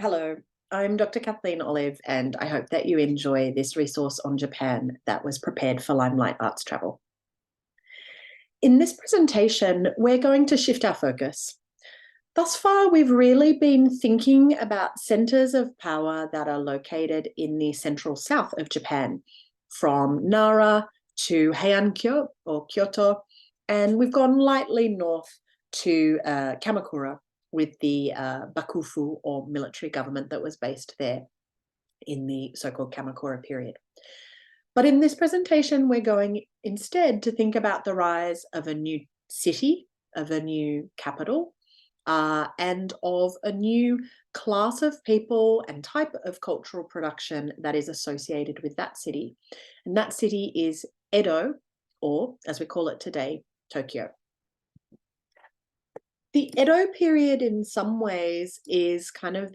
Hello, I'm Dr. Kathleen Olive, and I hope that you enjoy this resource on Japan that was prepared for Limelight Arts Travel. In this presentation, we're going to shift our focus. Thus far, we've really been thinking about centers of power that are located in the central south of Japan, from Nara to Heian-kyo or Kyoto, and we've gone lightly north to Kamakura with the Bakufu or military government that was based there in the so-called Kamakura period. But in this presentation, we're going instead to think about the rise of a new city, of a new capital, and of a new class of people and type of cultural production that is associated with that city. And that city is Edo, or as we call it today, Tokyo. The Edo period in some ways is kind of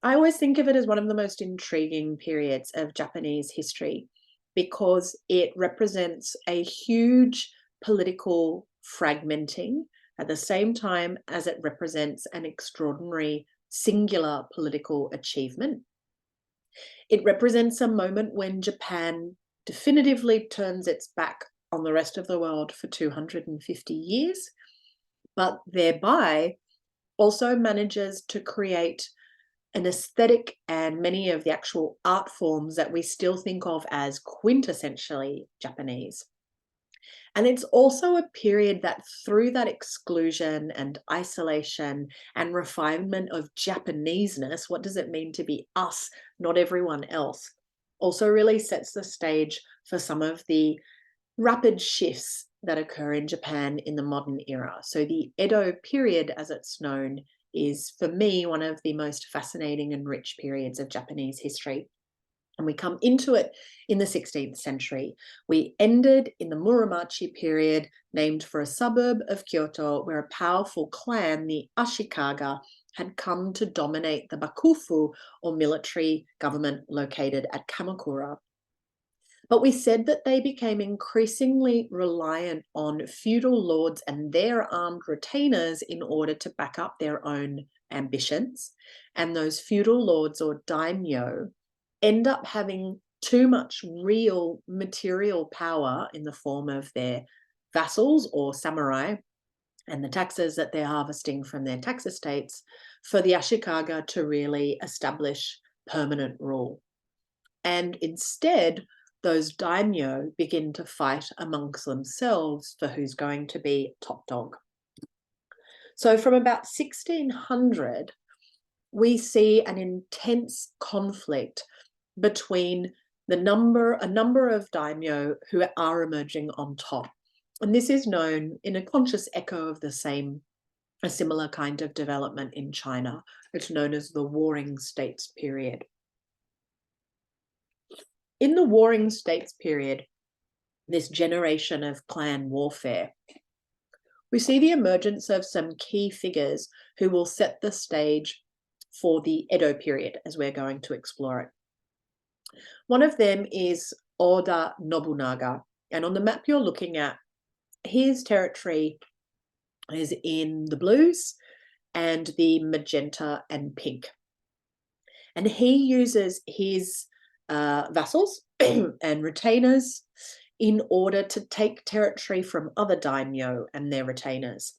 I always think of it as one of the most intriguing periods of Japanese history because it represents a huge political fragmenting at the same time as it represents an extraordinary singular political achievement. It represents a moment when Japan definitively turns its back on the rest of the world for 250 years, but thereby also manages to create an aesthetic and many of the actual art forms that we still think of as quintessentially Japanese. And it's also a period that through that exclusion and isolation and refinement of Japaneseness, what does it mean to be us, not everyone else, also really sets the stage for some of the rapid shifts that occur in Japan in the modern era. So the Edo period, as it's known, is for me one of the most fascinating and rich periods of Japanese history. And we come into it in the 16th century. We ended in the Muromachi period, named for a suburb of Kyoto, where a powerful clan, the Ashikaga, had come to dominate the Bakufu, or military government located at Kamakura. But we said that they became increasingly reliant on feudal lords and their armed retainers in order to back up their own ambitions. And those feudal lords, or daimyo, end up having too much real material power in the form of their vassals or samurai and the taxes that they're harvesting from their tax estates for the Ashikaga to really establish permanent rule. And instead, those daimyo begin to fight amongst themselves for who's going to be top dog. So from about 1600, we see an intense conflict between a number of daimyo who are emerging on top. And this is known in a conscious echo of a similar kind of development in China. It's known as the Warring States period. In the Warring States period, this generation of clan warfare, we see the emergence of some key figures who will set the stage for the Edo period as we're going to explore it. One of them is Oda Nobunaga, and on the map you're looking at, his territory is in the blues and the magenta and pink. And he uses his vassals and retainers in order to take territory from other daimyo and their retainers.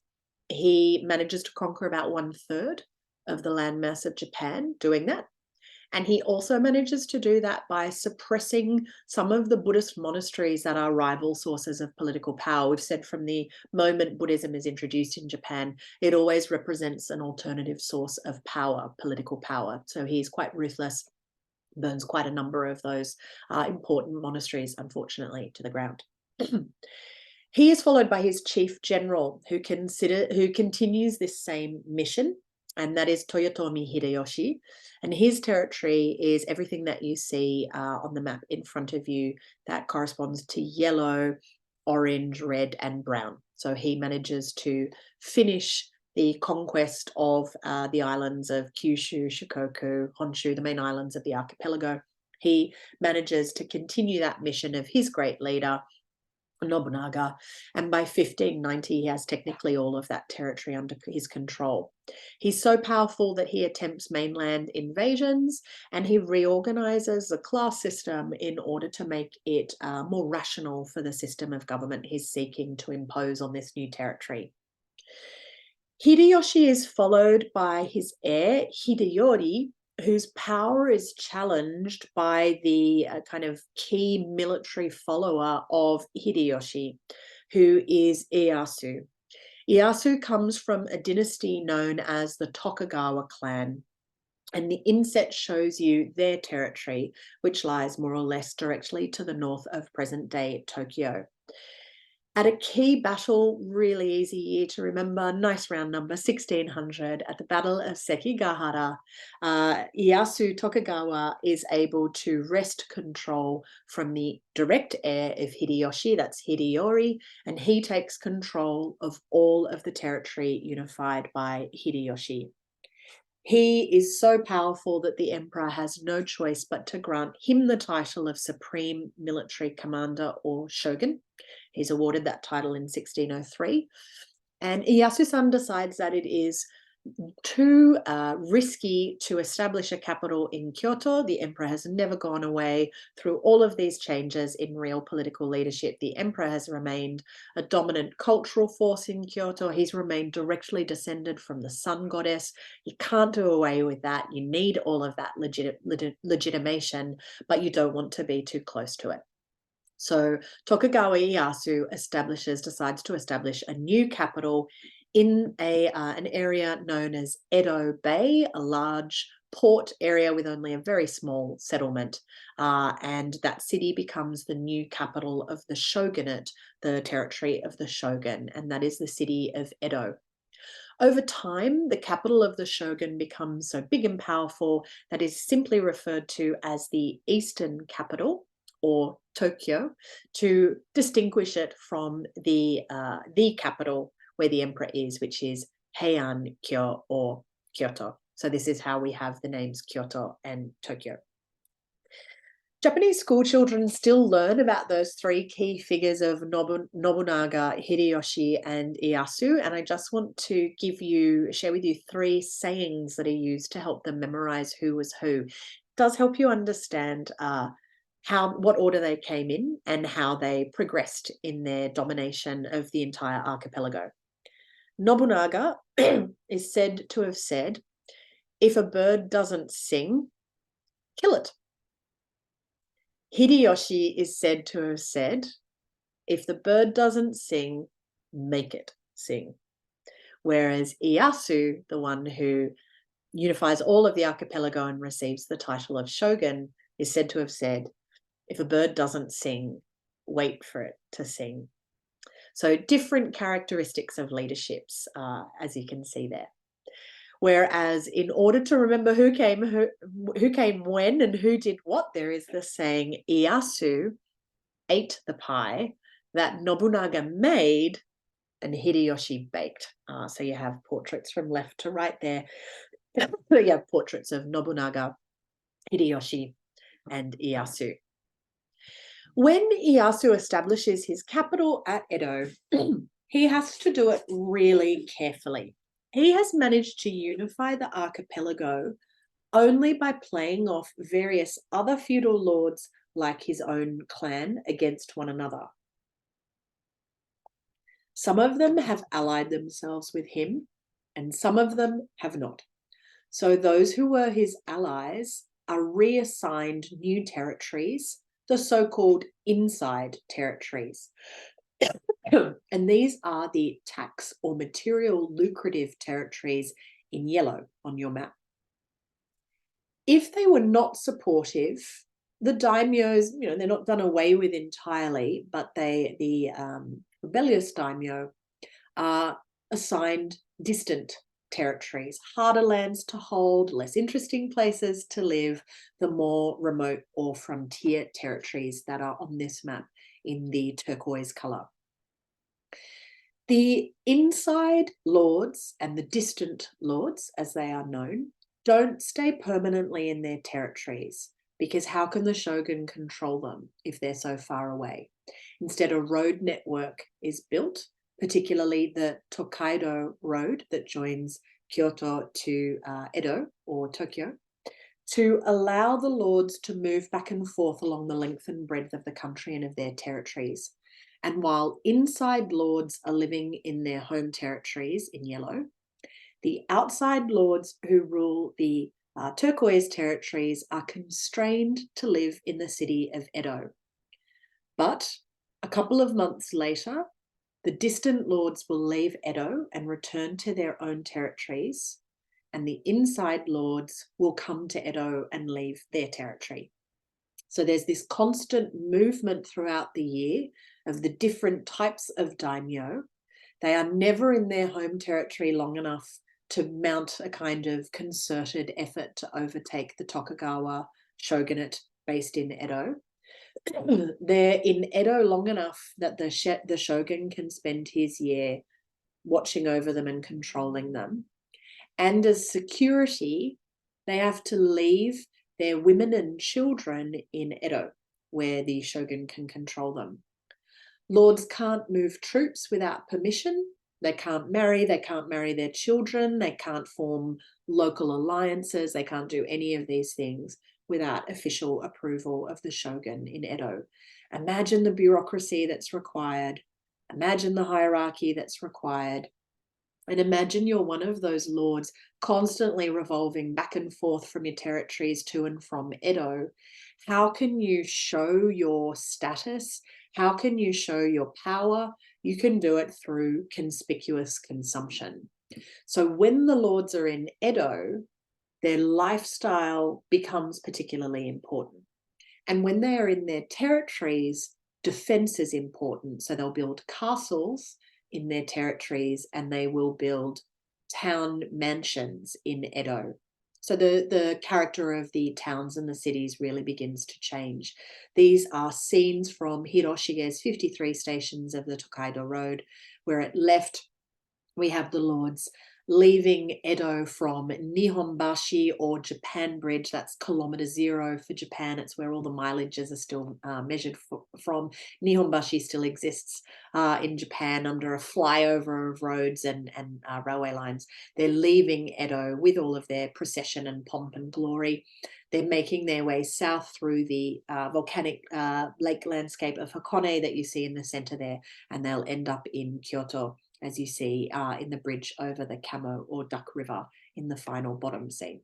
He manages to conquer about 1/3 of the landmass of Japan doing that. And he also manages to do that by suppressing some of the Buddhist monasteries that are rival sources of political power. We've said from the moment Buddhism is introduced in Japan, it always represents an alternative source of power, political power. So he's quite ruthless, burns quite a number of those important monasteries, unfortunately, to the ground. He is followed by his chief general, who continues this same mission, and that is Toyotomi Hideyoshi. And his territory is everything that you see on the map in front of you that corresponds to yellow, orange, red, and brown. So he manages to finish the conquest of the islands of Kyushu, Shikoku, Honshu, the main islands of the archipelago. He manages to continue that mission of his great leader Nobunaga, and by 1590 he has technically all of that territory under his control. He's so powerful that he attempts mainland invasions, and he reorganizes the class system in order to make it more rational for the system of government he's seeking to impose on this new territory. Hideyoshi is followed by his heir, Hideyori, whose power is challenged by the kind of key military follower of Hideyoshi, who is Ieyasu. Ieyasu comes from a dynasty known as the Tokugawa clan, and the inset shows you their territory, which lies more or less directly to the north of present-day Tokyo. At a key battle, really easy year to remember, nice round number, 1600, at the Battle of Sekigahara, Ieyasu Tokugawa is able to wrest control from the direct heir of Hideyoshi, that's Hideyori, and he takes control of all of the territory unified by Hideyoshi. He is so powerful that the emperor has no choice but to grant him the title of supreme military commander or shogun. He's awarded that title in 1603. And Ieyasu-san decides that it is too risky to establish a capital in Kyoto. The emperor has never gone away through all of these changes in real political leadership. The emperor has remained a dominant cultural force in Kyoto. He's remained directly descended from the sun goddess. You can't do away with that. You need all of that legitimation, but you don't want to be too close to it. So Tokugawa Ieyasu decides to establish a new capital in an area known as Edo Bay, a large port area with only a very small settlement. And that city becomes the new capital of the shogunate, the territory of the shogun, and that is the city of Edo. Over time, the capital of the shogun becomes so big and powerful that is simply referred to as the Eastern capital, or Tokyo, to distinguish it from the capital where the emperor is, which is Heian-kyo, or Kyoto. So this is how we have the names Kyoto and Tokyo. Japanese school children still learn about those three key figures of Nobunaga, Hideyoshi, and Ieyasu, and I just want to share with you three sayings that are used to help them memorize who was who. It does help you understand what order they came in and how they progressed in their domination of the entire archipelago. Nobunaga is said to have said, "If a bird doesn't sing, kill it." Hideyoshi is said to have said, "If the bird doesn't sing, make it sing." Whereas Ieyasu, the one who unifies all of the archipelago and receives the title of shogun, is said to have said, "If a bird doesn't sing, wait for it to sing." So different characteristics of leaderships, as you can see there. Whereas in order to remember who came when and who did what, there is the saying, Ieyasu ate the pie that Nobunaga made and Hideyoshi baked. So you have portraits from left to right there. So you have portraits of Nobunaga, Hideyoshi, and Ieyasu. When Ieyasu establishes his capital at Edo, he has to do it really carefully. He has managed to unify the archipelago only by playing off various other feudal lords like his own clan against one another. Some of them have allied themselves with him, and some of them have not. So those who were his allies are reassigned new territories, the so-called inside territories. And these are the tax or material lucrative territories in yellow on your map. If they were not supportive, the daimyos, they're not done away with entirely, but the rebellious daimyo are assigned distant territories, harder lands to hold, less interesting places to live, the more remote or frontier territories that are on this map in the turquoise color. The inside lords and the distant lords, as they are known, don't stay permanently in their territories, because how can the shogun control them if they're so far away? Instead, a road network is built, particularly the Tokaido Road that joins Kyoto to Edo or Tokyo, to allow the lords to move back and forth along the length and breadth of the country and of their territories. And while inside lords are living in their home territories in yellow, the outside lords who rule the turquoise territories are constrained to live in the city of Edo. But a couple of months later, the distant lords will leave Edo and return to their own territories, and the inside lords will come to Edo and leave their territory. So there's this constant movement throughout the year of the different types of daimyo. They are never in their home territory long enough to mount a kind of concerted effort to overtake the Tokugawa shogunate based in Edo. They're in Edo long enough that the shogun can spend his year watching over them and controlling them. And as security, they have to leave their women and children in Edo, where the shogun can control them. Lords can't move troops without permission. They can't marry their children, they can't form local alliances, they can't do any of these things without official approval of the shogun in Edo. Imagine the bureaucracy that's required. Imagine the hierarchy that's required. And imagine you're one of those lords constantly revolving back and forth from your territories to and from Edo. How can you show your status? How can you show your power? You can do it through conspicuous consumption. So when the lords are in Edo, their lifestyle becomes particularly important. And when they are in their territories, defense is important. So they'll build castles in their territories and they will build town mansions in Edo. So the character of the towns and the cities really begins to change. These are scenes from Hiroshige's 53 Stations of the Tokaido Road, where at left we have the lords leaving Edo from Nihonbashi or Japan Bridge. That's kilometer 0 for Japan. It's where all the mileages are still measured from. Nihonbashi still exists in Japan under a flyover of roads and railway lines. They're leaving Edo with all of their procession and pomp and glory. They're making their way south through the volcanic lake landscape of Hakone that you see in the center there, and they'll end up in Kyoto, as you see in the bridge over the Kamo or Duck River in the final bottom scene.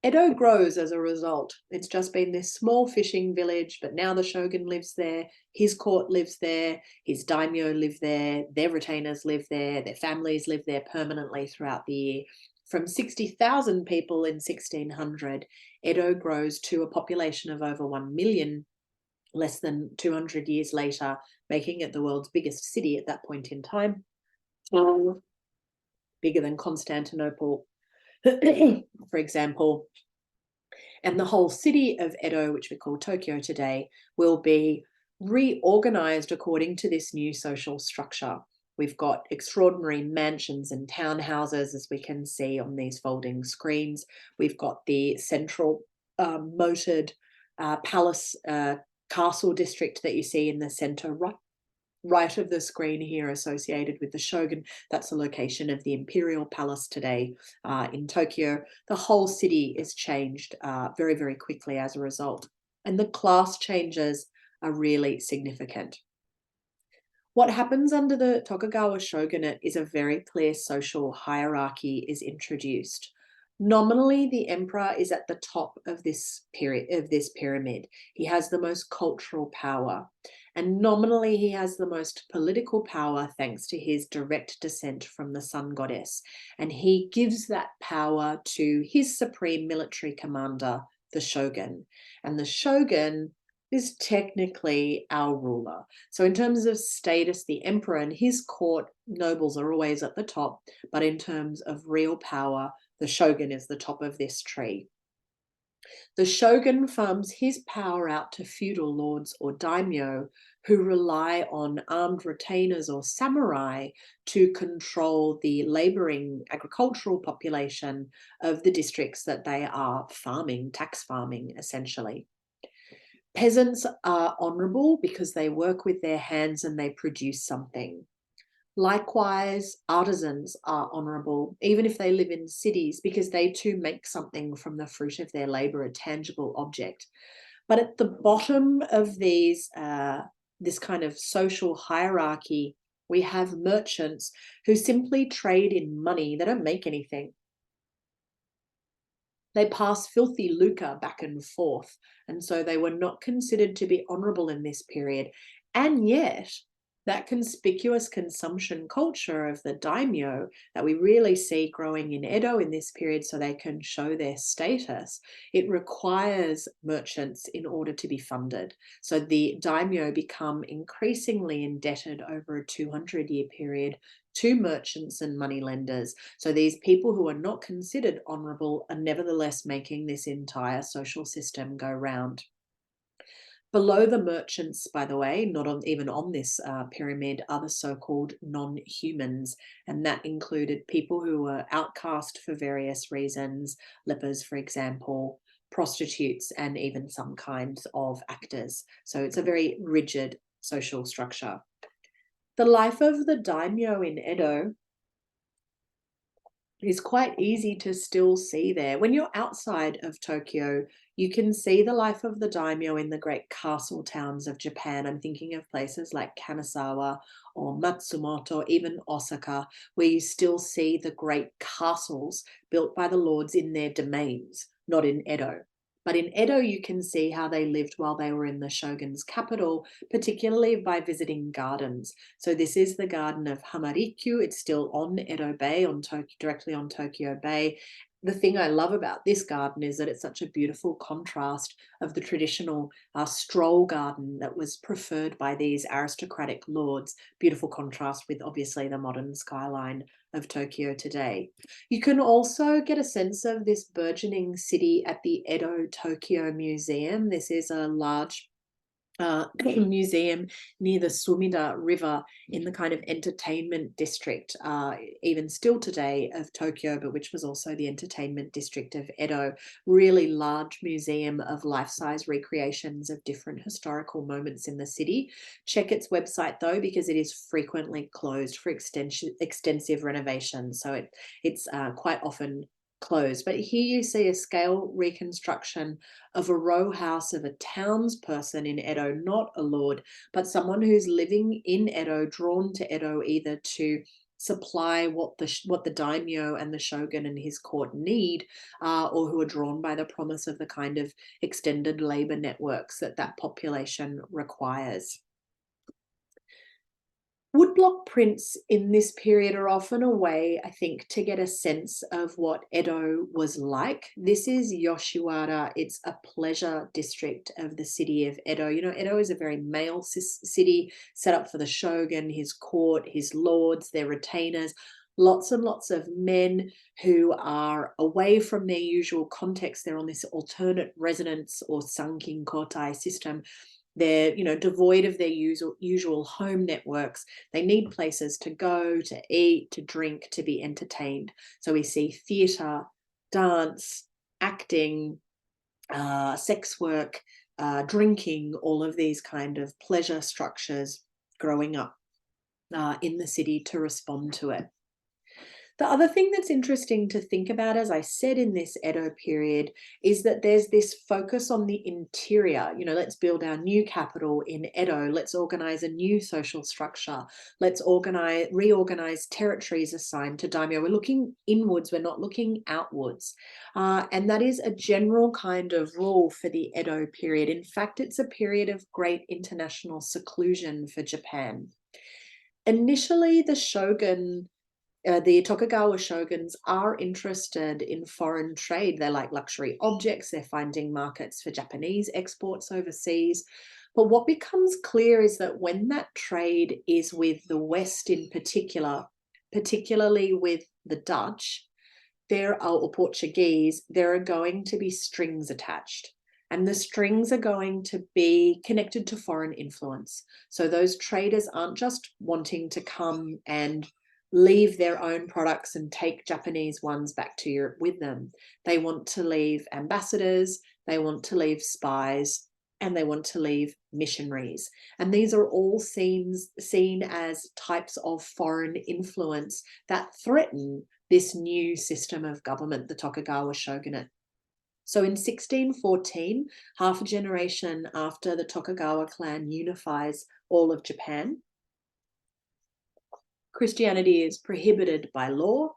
Edo grows as a result. It's just been this small fishing village, but now the shogun lives there, his court lives there, his daimyo live there, their retainers live there, their families live there permanently throughout the year. From 60,000 people in 1600, Edo grows to a population of over 1 million less than 200 years later, making it the world's biggest city at that point in time, bigger than Constantinople, for example. And the whole city of Edo, which we call Tokyo today, will be reorganized according to this new social structure. We've got extraordinary mansions and townhouses, as we can see on these folding screens. We've got the central moated palace castle district that you see in the center right of the screen here, associated with the shogun. That's the location of the imperial palace today in Tokyo. The whole city is changed very, very quickly as a result. And the class changes are really significant. What happens under the Tokugawa shogunate is a very clear social hierarchy is introduced. Nominally, the emperor is at the top of this pyramid. He has the most cultural power. And nominally, he has the most political power thanks to his direct descent from the sun goddess. And he gives that power to his supreme military commander, the shogun. And the shogun is technically our ruler. So in terms of status, the emperor and his court nobles are always at the top. But in terms of real power, the shogun is the top of this tree. The shogun farms his power out to feudal lords or daimyo who rely on armed retainers or samurai to control the labouring agricultural population of the districts that they are farming, tax farming essentially. Peasants are honourable because they work with their hands and they produce something. Likewise, artisans are honourable, even if they live in cities, because they too make something from the fruit of their labour, a tangible object. But at the bottom of this kind of social hierarchy, we have merchants who simply trade in money. They don't make anything. They pass filthy lucre back and forth, and so they were not considered to be honourable in this period. And yet, that conspicuous consumption culture of the daimyo that we really see growing in Edo in this period so they can show their status, it requires merchants in order to be funded. So the daimyo become increasingly indebted over a 200-year period to merchants and moneylenders. So these people who are not considered honourable are nevertheless making this entire social system go round. Below the merchants, by the way, not on, even on this pyramid, are the so-called non-humans, and that included people who were outcast for various reasons, lepers, for example, prostitutes, and even some kinds of actors. So it's a very rigid social structure. The life of the daimyo in Edo is quite easy to still see there. When you're outside of Tokyo, you can see the life of the daimyo in the great castle towns of Japan. I'm thinking of places like Kanazawa or Matsumoto, even Osaka, where you still see the great castles built by the lords in their domains, not in Edo. But in Edo, you can see how they lived while they were in the shogun's capital, particularly by visiting gardens. So this is the garden of Hamarikyu. It's still on Edo Bay, directly on Tokyo Bay. The thing I love about this garden is that it's such a beautiful contrast of the traditional stroll garden that was preferred by these aristocratic lords. Beautiful contrast with obviously the modern skyline of Tokyo today. You can also get a sense of this burgeoning city at the Edo Tokyo Museum. This is a large museum near the Sumida River in the kind of entertainment district, even still today, of Tokyo, but which was also the entertainment district of Edo. Really large museum of life-size recreations of different historical moments in the city. Check its website though, because it is frequently closed for extensive renovations. So it's quite often closed. But here you see a scale reconstruction of a row house of a townsperson in Edo, not a lord, but someone who's living in Edo, drawn to Edo either to supply what the daimyo and the shogun and his court need, or who are drawn by the promise of the kind of extended labor networks that population requires. Woodblock prints in this period are often a way, I think, to get a sense of what Edo was like. This is Yoshiwara. It's a pleasure district of the city of Edo. You know, Edo is a very male city set up for the shogun, his court, his lords, their retainers. Lots and lots of men who are away from their usual context. They're on this alternate residence or sankin kotai system. They're, devoid of their usual home networks. They need places to go, to eat, to drink, to be entertained. So we see theatre, dance, acting, sex work, drinking, all of these kind of pleasure structures growing up in the city to respond to it. The other thing that's interesting to think about, as I said, in this Edo period, is that there's this focus on the interior. Let's build our new capital in Edo. Let's organize a new social structure. Let's reorganize territories assigned to daimyo. We're looking inwards. We're not looking outwards. And that is a general kind of rule for the Edo period. In fact, it's a period of great international seclusion for Japan. Initially, the Tokugawa shoguns are interested in foreign trade. They like luxury objects. They're finding markets for Japanese exports overseas. But what becomes clear is that when that trade is with the West in particular, particularly with the Dutch, or Portuguese, there are going to be strings attached. And the strings are going to be connected to foreign influence. So those traders aren't just wanting to come and leave their own products and take Japanese ones back to Europe with them. They want to leave ambassadors, they want to leave spies, and they want to leave missionaries. And these are all seen as types of foreign influence that threaten this new system of government, the Tokugawa shogunate. So in 1614, half a generation after the Tokugawa clan unifies all of Japan, Christianity is prohibited by law.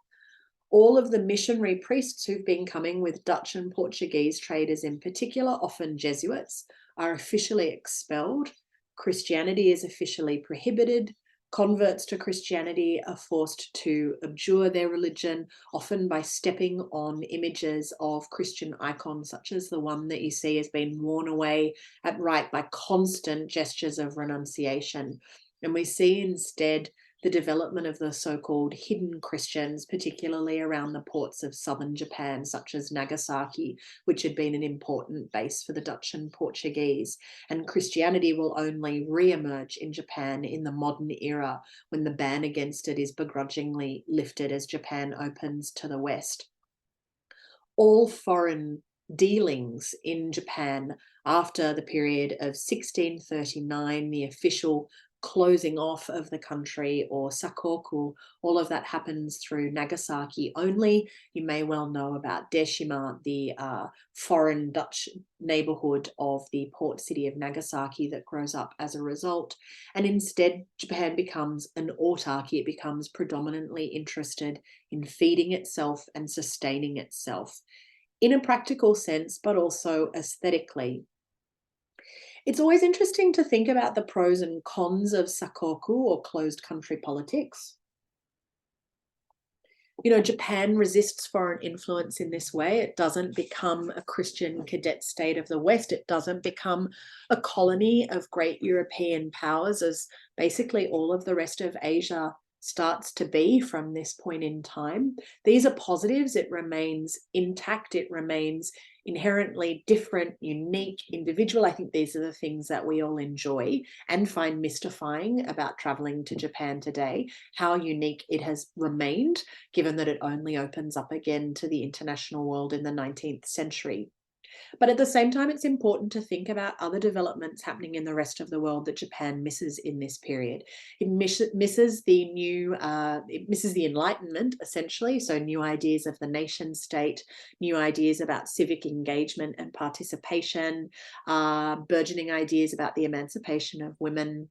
All of the missionary priests who've been coming with Dutch and Portuguese traders in particular, often Jesuits, are officially expelled. Christianity is officially prohibited. Converts to Christianity are forced to abjure their religion, often by stepping on images of Christian icons, such as the one that you see has been worn away at right by constant gestures of renunciation. And we see instead the development of the so-called hidden Christians, particularly around the ports of southern Japan, such as Nagasaki, which had been an important base for the Dutch and Portuguese. And Christianity will only re-emerge in Japan in the modern era, when the ban against it is begrudgingly lifted as Japan opens to the West. All foreign dealings in Japan after the period of 1639, the official closing off of the country, or sakoku, all of that happens through Nagasaki only. You may well know about Deshima, the foreign Dutch neighborhood of the port city of Nagasaki that grows up as a result. And instead, Japan becomes an autarky. It becomes predominantly interested in feeding itself and sustaining itself in a practical sense, but also aesthetically. It's always interesting to think about the pros and cons of sakoku, or closed country politics. You know, Japan resists foreign influence in this way. It doesn't become a Christian cadet state of the West. It doesn't become a colony of great European powers, as basically all of the rest of Asia starts to be from this point in time. These are positives. It remains intact. It remains inherently different, unique, individual. I think these are the things that we all enjoy and find mystifying about traveling to Japan today, how unique it has remained, given that it only opens up again to the international world in the 19th century. But at the same time, it's important to think about other developments happening in the rest of the world that Japan misses in this period. It misses the it misses the Enlightenment, essentially. So new ideas of the nation state, new ideas about civic engagement and participation, burgeoning ideas about the emancipation of women,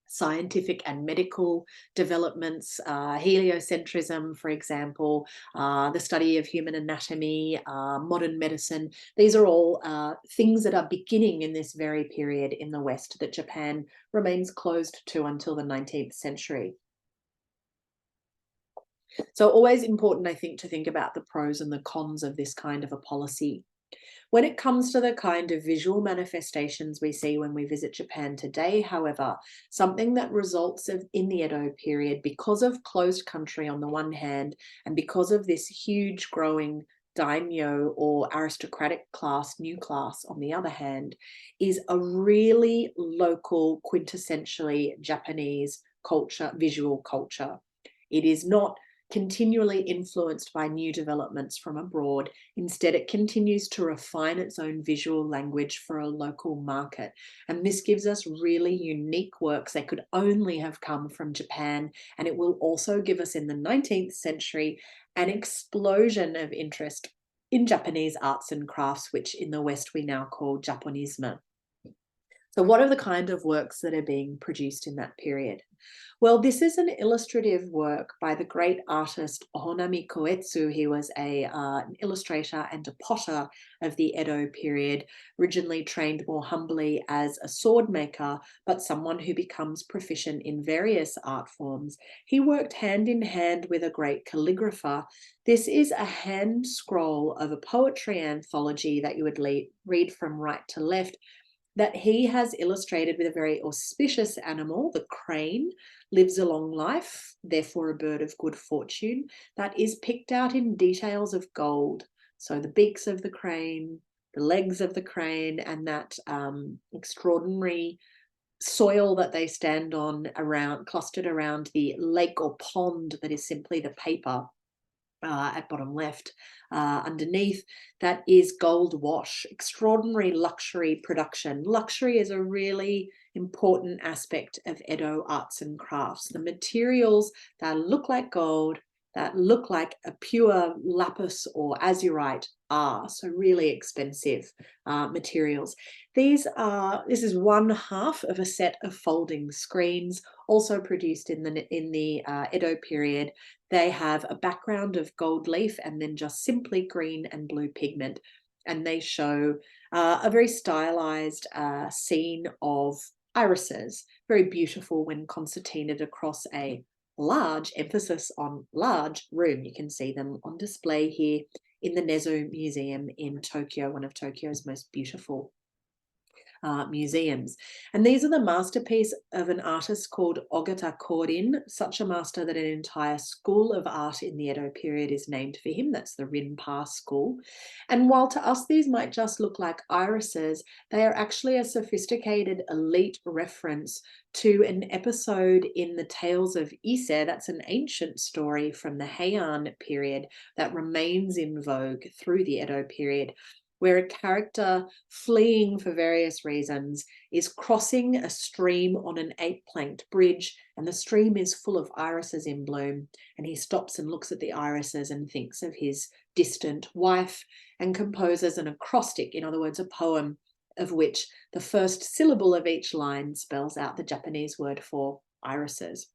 scientific and medical developments, heliocentrism, for example, the study of human anatomy, modern medicine. These are all things that are beginning in this very period in the West that Japan remains closed to until the 19th century. So always important, I think, to think about the pros and the cons of this kind of a policy. When it comes to the kind of visual manifestations we see when we visit Japan today, however, something that results in the Edo period, because of closed country on the one hand, and because of this huge growing daimyo or aristocratic class, new class on the other hand, is a really local, quintessentially Japanese culture, visual culture. It is not continually influenced by new developments from abroad. Instead, it continues to refine its own visual language for a local market. And this gives us really unique works that could only have come from Japan. And it will also give us in the 19th century an explosion of interest in Japanese arts and crafts, which in the West we now call Japonisme. So what are the kind of works that are being produced in that period? Well, this is an illustrative work by the great artist Ohonami Koetsu. He was an illustrator and a potter of the Edo period, originally trained more humbly as a sword maker, but someone who becomes proficient in various art forms. He worked hand in hand with a great calligrapher. This is a hand scroll of a poetry anthology that you would read from right to left, that he has illustrated with a very auspicious animal. The crane lives a long life, therefore a bird of good fortune, that is picked out in details of gold. So the beaks of the crane, the legs of the crane, and that extraordinary soil that they stand on, clustered around the lake or pond that is simply the paper at bottom left underneath, that is gold wash, extraordinary luxury production. Luxury is a really important aspect of Edo arts and crafts. The materials that look like gold, that look like a pure lapis or azurite are, so really expensive materials. This is one half of a set of folding screens, also produced in the Edo period. They have a background of gold leaf and then just simply green and blue pigment. And they show a very stylized scene of irises, very beautiful when concertinaed across a large, emphasis on large, room. You can see them on display here in the Nezu Museum in Tokyo, one of Tokyo's most beautiful museums. And these are the masterpiece of an artist called Ogata Korin, such a master that an entire school of art in the Edo period is named for him. That's the Rinpa school. And while to us these might just look like irises, they are actually a sophisticated elite reference to an episode in the Tales of Ise. That's an ancient story from the Heian period that remains in vogue through the Edo period, where a character fleeing for various reasons is crossing a stream on an 8-planked bridge, and the stream is full of irises in bloom, and he stops and looks at the irises and thinks of his distant wife and composes an acrostic, in other words, a poem, of which the first syllable of each line spells out the Japanese word for irises.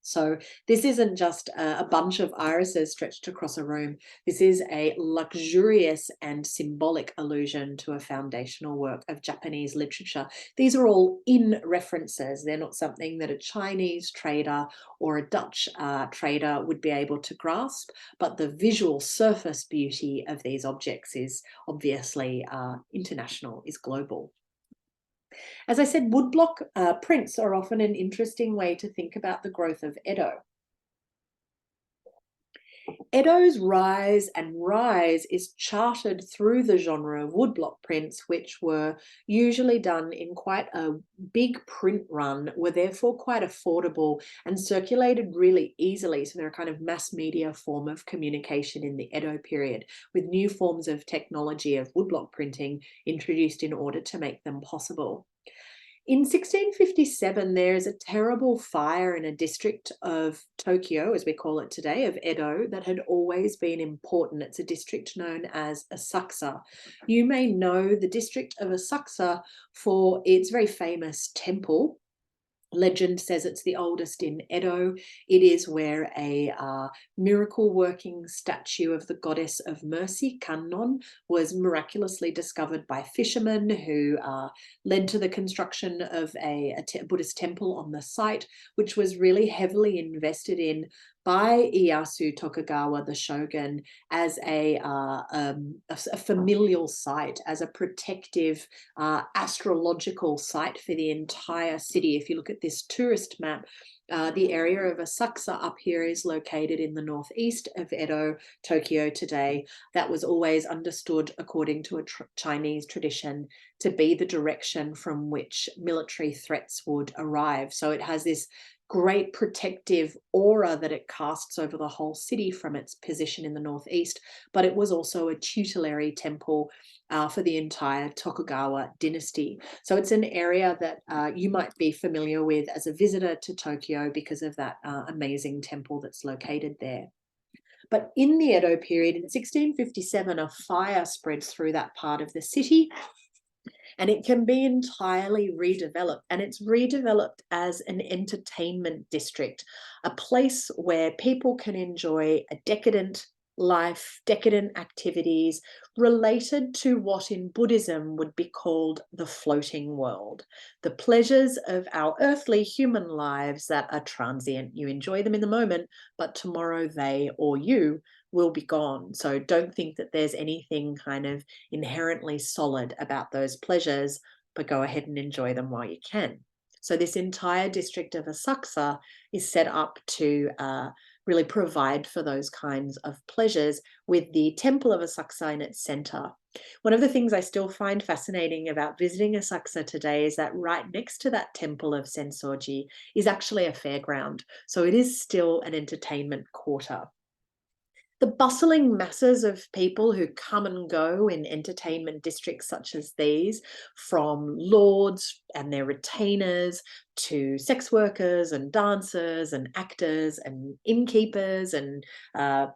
So this isn't just a bunch of irises stretched across a room. This is a luxurious and symbolic allusion to a foundational work of Japanese literature. These are all in references. They're not something that a Chinese trader or a Dutch trader would be able to grasp, but the visual surface beauty of these objects is obviously international, is global. As I said, woodblock prints are often an interesting way to think about the growth of Edo. Edo's rise is charted through the genre of woodblock prints, which were usually done in quite a big print run, were therefore quite affordable and circulated really easily. So they're a kind of mass media form of communication in the Edo period, with new forms of technology of woodblock printing introduced in order to make them possible. In 1657, there is a terrible fire in a district of Tokyo, as we call it today, of Edo, that had always been important. It's a district known as Asakusa. You may know the district of Asakusa for its very famous temple. Legend says it's the oldest in Edo. It is where a miracle-working statue of the goddess of mercy, Kannon, was miraculously discovered by fishermen who led to the construction of a Buddhist temple on the site, which was really heavily invested in by Ieyasu Tokugawa, the shogun, as a familial site, as a protective astrological site for the entire city. If you look at this tourist map, the area of Asakusa up here is located in the northeast of Edo, Tokyo today. That was always understood, according to a Chinese tradition, to be the direction from which military threats would arrive. So it has this great protective aura that it casts over the whole city from its position in the northeast, but it was also a tutelary temple for the entire Tokugawa dynasty. So it's an area that you might be familiar with as a visitor to Tokyo because of that amazing temple that's located there. But in the Edo period, in 1657, a fire spreads through that part of the city, and it can be entirely redeveloped. And it's redeveloped as an entertainment district, a place where people can enjoy a decadent life, decadent activities related to what in Buddhism would be called the floating world, the pleasures of our earthly human lives that are transient. You enjoy them in the moment, but tomorrow they or you will be gone. So don't think that there's anything kind of inherently solid about those pleasures, but go ahead and enjoy them while you can. So this entire district of Asakusa is set up to really provide for those kinds of pleasures, with the temple of Asakusa in its center. One of the things I still find fascinating about visiting Asakusa today is that right next to that temple of Sensoji is actually a fairground. So it is still an entertainment quarter. The bustling masses of people who come and go in entertainment districts such as these, from lords and their retainers to sex workers and dancers and actors and innkeepers and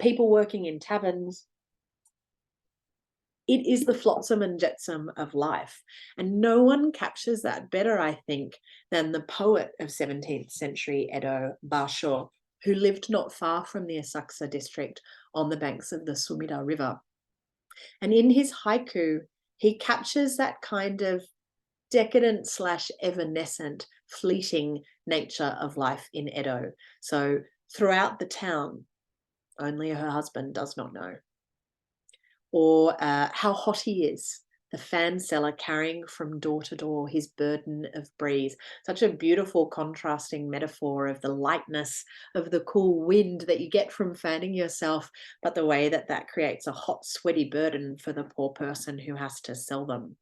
people working in taverns. It is the flotsam and jetsam of life. And no one captures that better, I think, than the poet of 17th century Edo, Basho, who lived not far from the Asakusa district on the banks of the Sumida River. And in his haiku, he captures that kind of decadent / evanescent, fleeting nature of life in Edo. So throughout the town, only her husband does not know. Or how hot he is, the fan seller carrying from door to door his burden of breeze. Such a beautiful contrasting metaphor of the lightness of the cool wind that you get from fanning yourself, but the way that that creates a hot, sweaty burden for the poor person who has to sell them.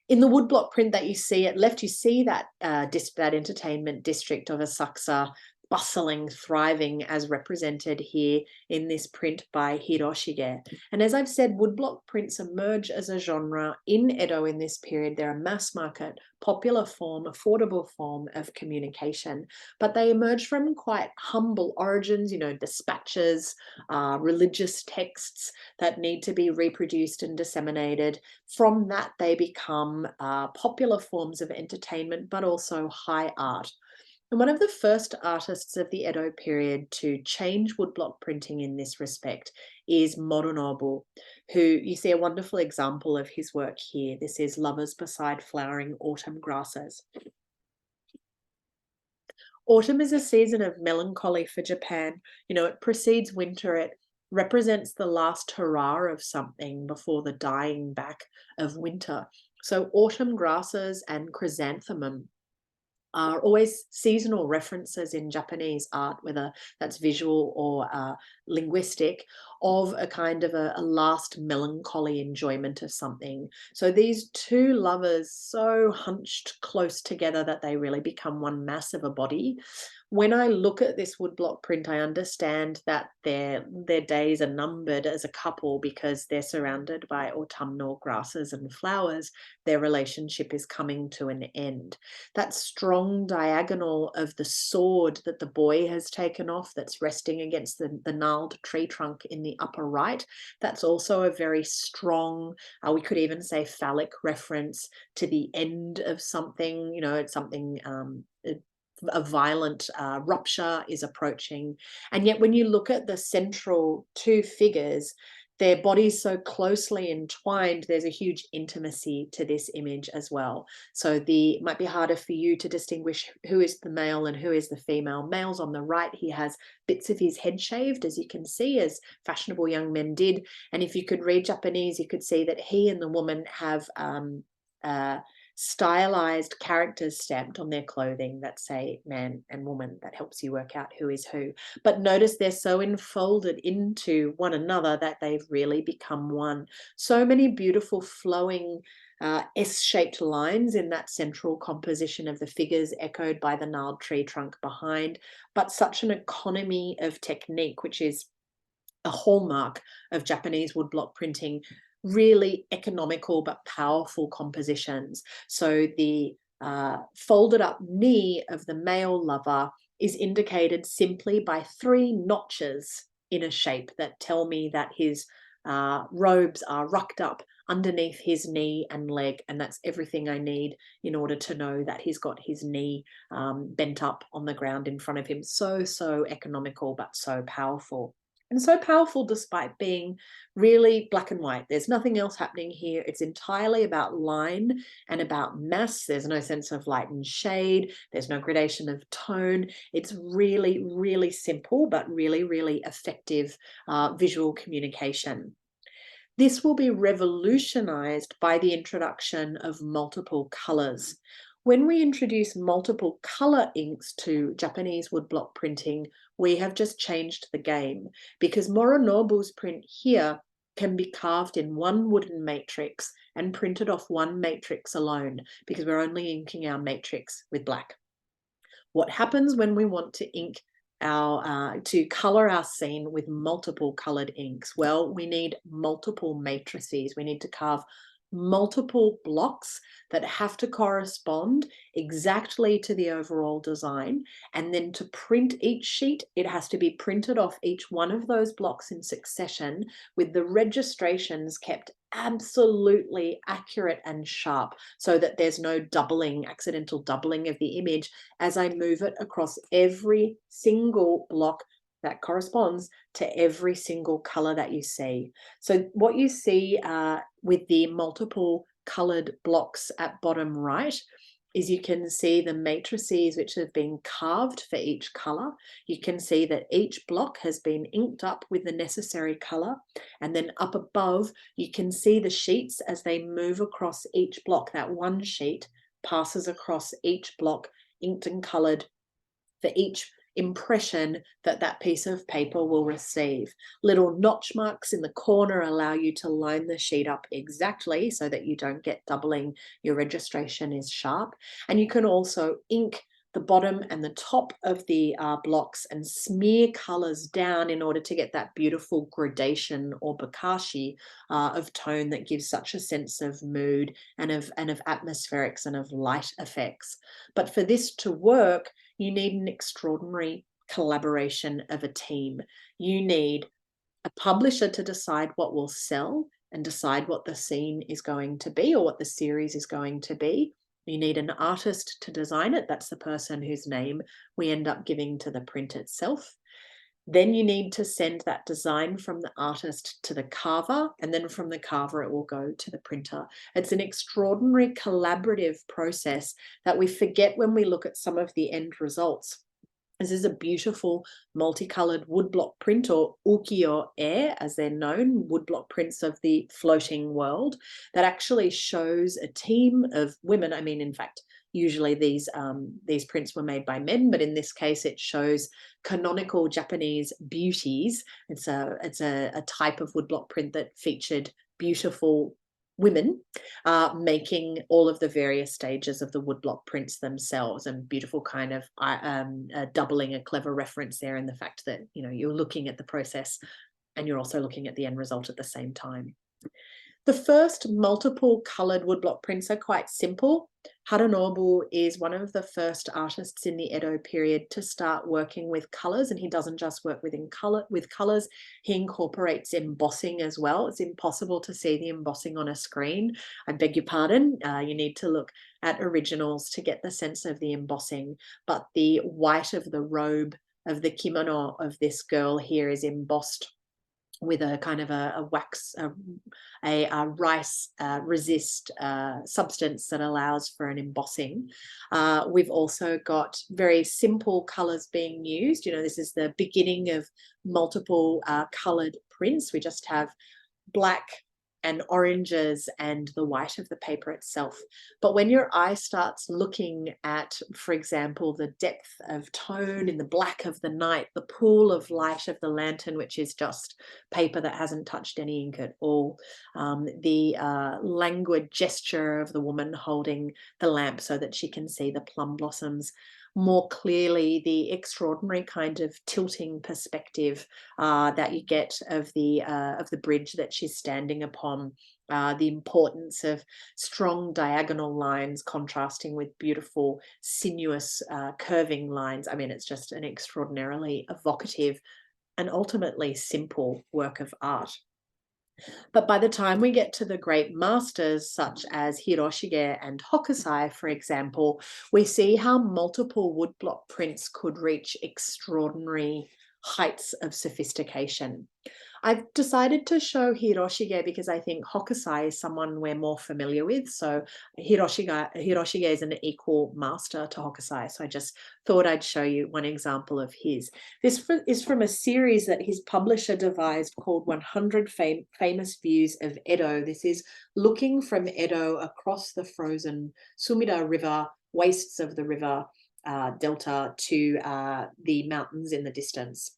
In the woodblock print that you see at left, you see that that entertainment district of Asakusa bustling, thriving, as represented here in this print by Hiroshige. And as I've said, woodblock prints emerge as a genre in Edo in this period. They're a mass market, popular form, affordable form of communication, but they emerge from quite humble origins, you know, dispatches, religious texts that need to be reproduced and disseminated. From that, they become popular forms of entertainment, but also high art. And one of the first artists of the Edo period to change woodblock printing in this respect is Moronobu, who you see a wonderful example of his work here. This is Lovers Beside Flowering Autumn Grasses. Autumn is a season of melancholy for Japan. You know, it precedes winter. It represents the last hurrah of something before the dying back of winter. So autumn grasses and chrysanthemum are always seasonal references in Japanese art, whether that's visual or linguistic, of a kind of a last melancholy enjoyment of something. So these two lovers so hunched close together that they really become one mass of a body. When I look at this woodblock print, I understand that their days are numbered as a couple because they're surrounded by autumnal grasses and flowers. Their relationship is coming to an end. That strong diagonal of the sword that the boy has taken off that's resting against the gnarled tree trunk in the upper right, that's also a very strong, we could even say phallic reference to the end of something. You know, it's something, a violent rupture is approaching. And yet when you look at the central two figures, their bodies so closely entwined, there's a huge intimacy to this image as well. So it might be harder for you to distinguish who is the male and who is the female. Male's on the right, he has bits of his head shaved, as you can see, as fashionable young men did. And if you could read Japanese, you could see that he and the woman have stylized characters stamped on their clothing that say man and woman. That helps you work out who is who. But notice they're so enfolded into one another that they've really become one. So many beautiful flowing S-shaped lines in that central composition of the figures, echoed by the gnarled tree trunk behind, but such an economy of technique, which is a hallmark of Japanese woodblock printing. Really economical but powerful compositions. So the folded up knee of the male lover is indicated simply by 3 notches in a shape that tell me that his robes are rucked up underneath his knee and leg, and that's everything I need in order to know that he's got his knee bent up on the ground in front of him. So economical but so powerful. And so powerful despite being really black and white. There's nothing else happening here. It's entirely about line and about mass. There's no sense of light and shade. There's no gradation of tone. It's really simple, but really effective visual communication. This will be revolutionized by the introduction of multiple colors. When we introduce multiple color inks to Japanese woodblock printing, we have just changed the game, because Moronobu's print here can be carved in one wooden matrix and printed off one matrix alone, because we're only inking our matrix with black. What happens when we want to ink to color our scene with multiple colored inks? Well, we need multiple matrices. We need to carve multiple blocks that have to correspond exactly to the overall design. And then to print each sheet, it has to be printed off each one of those blocks in succession, with the registrations kept absolutely accurate and sharp, so that there's no accidental doubling of the image as I move it across every single block that corresponds to every single color that you see. So what you see with the multiple colored blocks at bottom right is you can see the matrices which have been carved for each color. You can see that each block has been inked up with the necessary color. And then up above, you can see the sheets as they move across each block. That one sheet passes across each block, inked and colored for each impression that that piece of paper will receive. Little notch marks in the corner allow you to line the sheet up exactly so that you don't get doubling. Your registration is sharp. And you can also ink the bottom and the top of the blocks and smear colors down in order to get that beautiful gradation or bokashi of tone that gives such a sense of mood and of atmospherics and of light effects. But for this to work, you need an extraordinary collaboration of a team. You need a publisher to decide what will sell and decide what the scene is going to be or what the series is going to be. You need an artist to design it. That's the person whose name we end up giving to the print itself. Then you need to send that design from the artist to the carver, and then from the carver it will go to the printer. It's an extraordinary collaborative process that we forget when we look at some of the end results. This is a beautiful multicolored woodblock print, or ukiyo-e as they're known, woodblock prints of the floating world, that actually shows a team of women. I mean, in fact, usually these prints were made by men, but in this case it shows canonical Japanese beauties. It's a type of woodblock print that featured beautiful women making all of the various stages of the woodblock prints themselves, and beautiful kind of doubling, a clever reference there in the fact that, you know, you're looking at the process and you're also looking at the end result at the same time. The first multiple colored woodblock prints are quite simple. Harunobu is one of the first artists in the Edo period to start working with colors, and he doesn't just work with colors, he incorporates embossing as well. It's impossible to see the embossing on a screen. I beg your pardon. You need to look at originals to get the sense of the embossing, but the white of the robe of the kimono of this girl here is embossed with a kind of a wax, a rice resist substance that allows for an embossing. We've also got very simple colors being used. You know, this is the beginning of multiple colored prints. We just have black and oranges and the white of the paper itself. But when your eye starts looking at, for example, the depth of tone in the black of the night, the pool of light of the lantern, which is just paper that hasn't touched any ink at all, the languid gesture of the woman holding the lamp so that she can see the plum blossoms more clearly, the extraordinary kind of tilting perspective that you get of the bridge that she's standing upon, the importance of strong diagonal lines contrasting with beautiful sinuous curving lines. I mean, it's just an extraordinarily evocative and ultimately simple work of art. But by the time we get to the great masters, such as Hiroshige and Hokusai, for example, we see how multiple woodblock prints could reach extraordinary heights of sophistication. I've decided to show Hiroshige because I think Hokusai is someone we're more familiar with. So Hiroshige is an equal master to Hokusai. So I just thought I'd show you one example of his. This is from a series that his publisher devised called 100 Famous Views of Edo. This is looking from Edo across the frozen Sumida River, wastes of the river delta, to the mountains in the distance.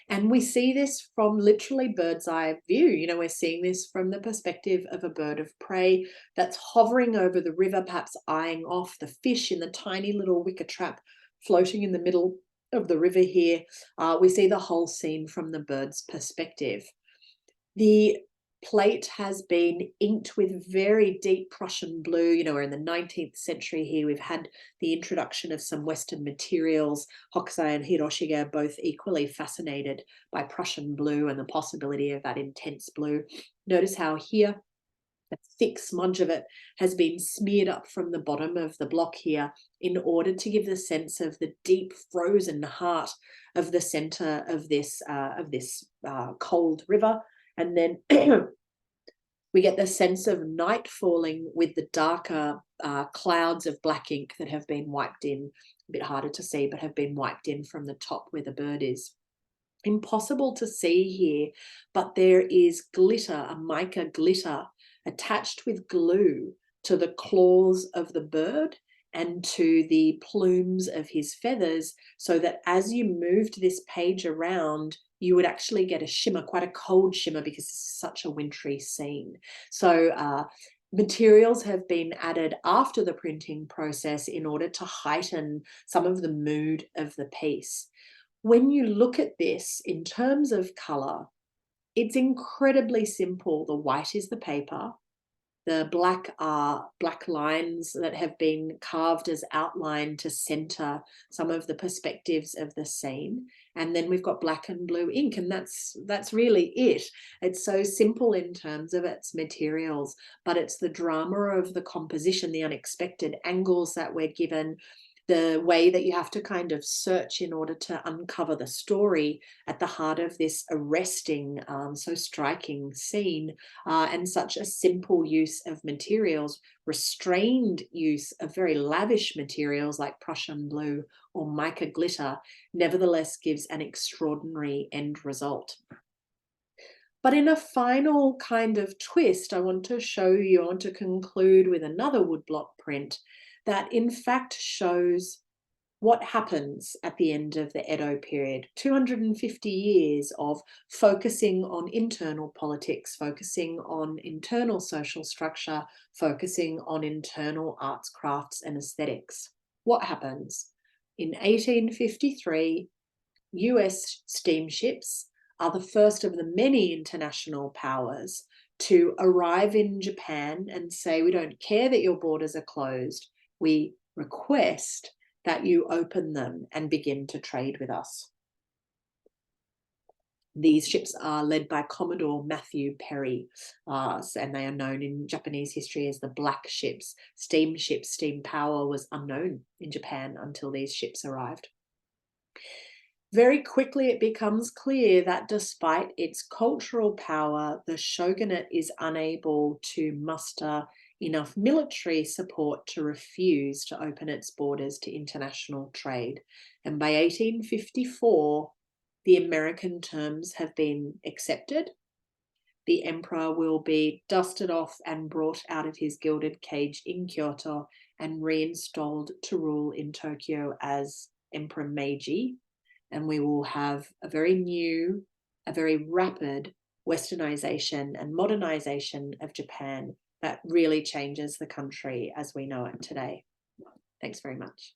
And we see this from literally bird's eye view. You know, we're seeing this from the perspective of a bird of prey that's hovering over the river, perhaps eyeing off the fish in the tiny little wicker trap floating in the middle of the river here, we see the whole scene from the bird's perspective. The plate has been inked with very deep Prussian blue. You know, we're in the 19th century here. We've had the introduction of some Western materials. Hokusai and Hiroshige are both equally fascinated by Prussian blue and the possibility of that intense blue. Notice how here a thick smudge of it has been smeared up from the bottom of the block here in order to give the sense of the deep frozen heart of the center of this cold river. And then we get the sense of night falling with the darker clouds of black ink that have been wiped in, a bit harder to see, but have been wiped in from the top where the bird is. Impossible to see here, but there is glitter, a mica glitter, attached with glue to the claws of the bird and to the plumes of his feathers, so that as you moved this page around, you would actually get a shimmer, quite a cold shimmer, because this is such a wintry scene. So materials have been added after the printing process in order to heighten some of the mood of the piece. When you look at this in terms of color, it's incredibly simple. The white is the paper. The black are black lines that have been carved as outline to center some of the perspectives of the scene. And then we've got black and blue ink, and that's really it. It's so simple in terms of its materials, but it's the drama of the composition, the unexpected angles that we're given, the way that you have to kind of search in order to uncover the story at the heart of this arresting, so striking scene, and such a simple use of materials, restrained use of very lavish materials like Prussian blue or mica glitter, nevertheless gives an extraordinary end result. But in a final kind of twist, I want to conclude with another woodblock print that in fact shows what happens at the end of the Edo period. 250 years of focusing on internal politics, focusing on internal social structure, focusing on internal arts, crafts, and aesthetics. What happens? In 1853, US steamships are the first of the many international powers to arrive in Japan and say, we don't care that your borders are closed. We request that you open them and begin to trade with us. These ships are led by Commodore Matthew Perry, and they are known in Japanese history as the Black Ships. Steamships, steam power was unknown in Japan until these ships arrived. Very quickly, it becomes clear that despite its cultural power, the shogunate is unable to muster enough military support to refuse to open its borders to international trade. And by 1854, the American terms have been accepted. The emperor will be dusted off and brought out of his gilded cage in Kyoto and reinstalled to rule in Tokyo as Emperor Meiji. And we will have a very rapid westernization and modernization of Japan that really changes the country as we know it today. Thanks very much.